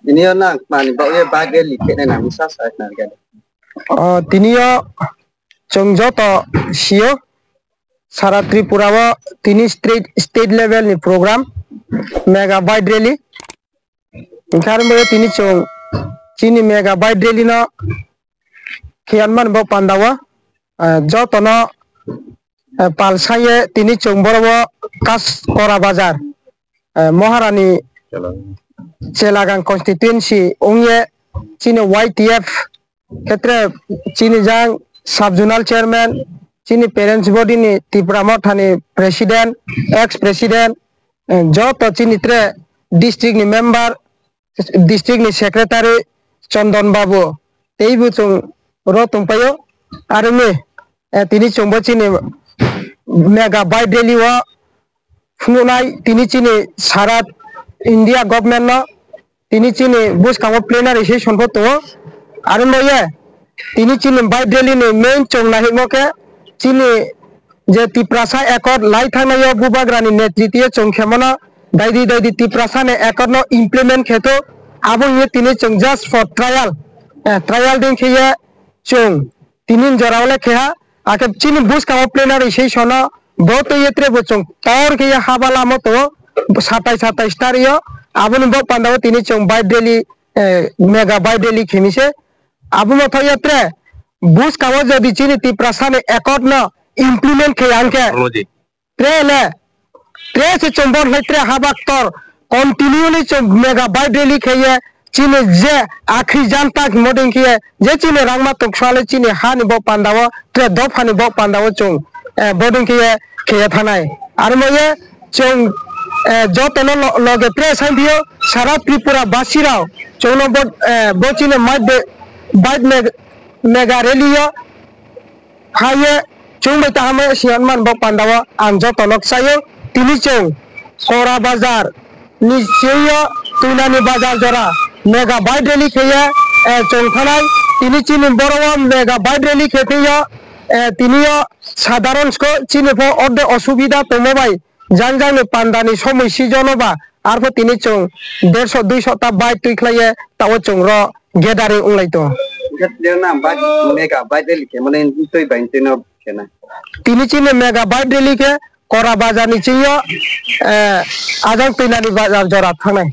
ini orang mani bawa bagai liket ni nak misal saya nak kan. Tiniyo Chongjoto Shio Sara Tripura wa tini state level ni program mega bike rally. Ingkar mo tini chong chini mega bike rally na kianman ba pandawa joto na palsaye tini chong boro kas kora bazar Maharani Celagan constituency ongye chini YTF ক্ষেত্রে চিনি যাং subzonal chairman চিনি parents body নি Tripura Thani president x president যত চিনি ত্রে district নি member district নি secretary চন্দন বাবু এই বুচুং র তুমপায়ো আর মে তিনি চুম্ব চিনি মেগা বাইক রেলি ওয়া ফুনাই তিনি চিনি সারা ইন্ডিয়া গভর্নমেন্ট ন তিনি চিনি বুস কামো প্লেনারি সেই সম্পদ তো আর নয়ে তিনি চিনি বাইক রেলি নি মেইন চং নাহি মকে চিনি যে তিপ্রাসা একর লাই থানায় বুবাগ্রানি নেতৃত্বে চং খেমনা দাইদি দাইদি তিপ্রাসা নে একর ন ইমপ্লিমেন্ট খেতো আবো ইয়ে তিনি চং জাস্ট ফর ট্রায়াল দিন খেয়ে চং তিনি জরাওলে খেয়া আকে চিনি বুস কামো প্লেনারি সেই সনা বহুত ইয়েত্রে বচং তার খেয়ে হাবালা মতো 27 তারিখ আবুনি ব পান্দাও তিনি চং bike rally mega bike rally খেমিছে আবু মথয়ত্রে বুস কামো যদি চিনি তিপ্রাসানে একট ন ইমপ্লিমেন্ট খেয়ানকে ট্রেলে ট্রে সে চম্বর হইত্রে হাবাক্তর কন্টিনিউলি মেগা বাইক রেলি খেয়ে চিনি যে আখরি জানতাক মডিং খেয়ে যে চিনি রাংমা তকসালে চিনি হানি ব পান্দাও ট্রে দফানি ব পান্দাও চং বডিং খেয়ে থানায় আর ময়ে চং যতন লগে ট্রে সাইভিও সারা ত্রিপুরা বাসিরাও চৌন বচিনে মাইবে bike mega rally haye chungbai tahame sianman bok pandawa amjo tonok sayo tini chong kora bazar ni seyo tunani bazar jora mega bike rally kheye chong khanai tini chini borowa mega bike rally khetiyo tiniyo সাধারণ চিনি ফো অর্ধে অসুবিধা তোমবাই জাং জাং পান্দানি সমস্যা জনবা আর তিনি চং 150-200 টা বাইক তুই খাইয়ে তাও চং র গেদারে উংলাইতো তিনি চিনে মেগা বাইক রেলি কে করা বাজার নিচে আজাং তৈনানি বাজার জরা থানায়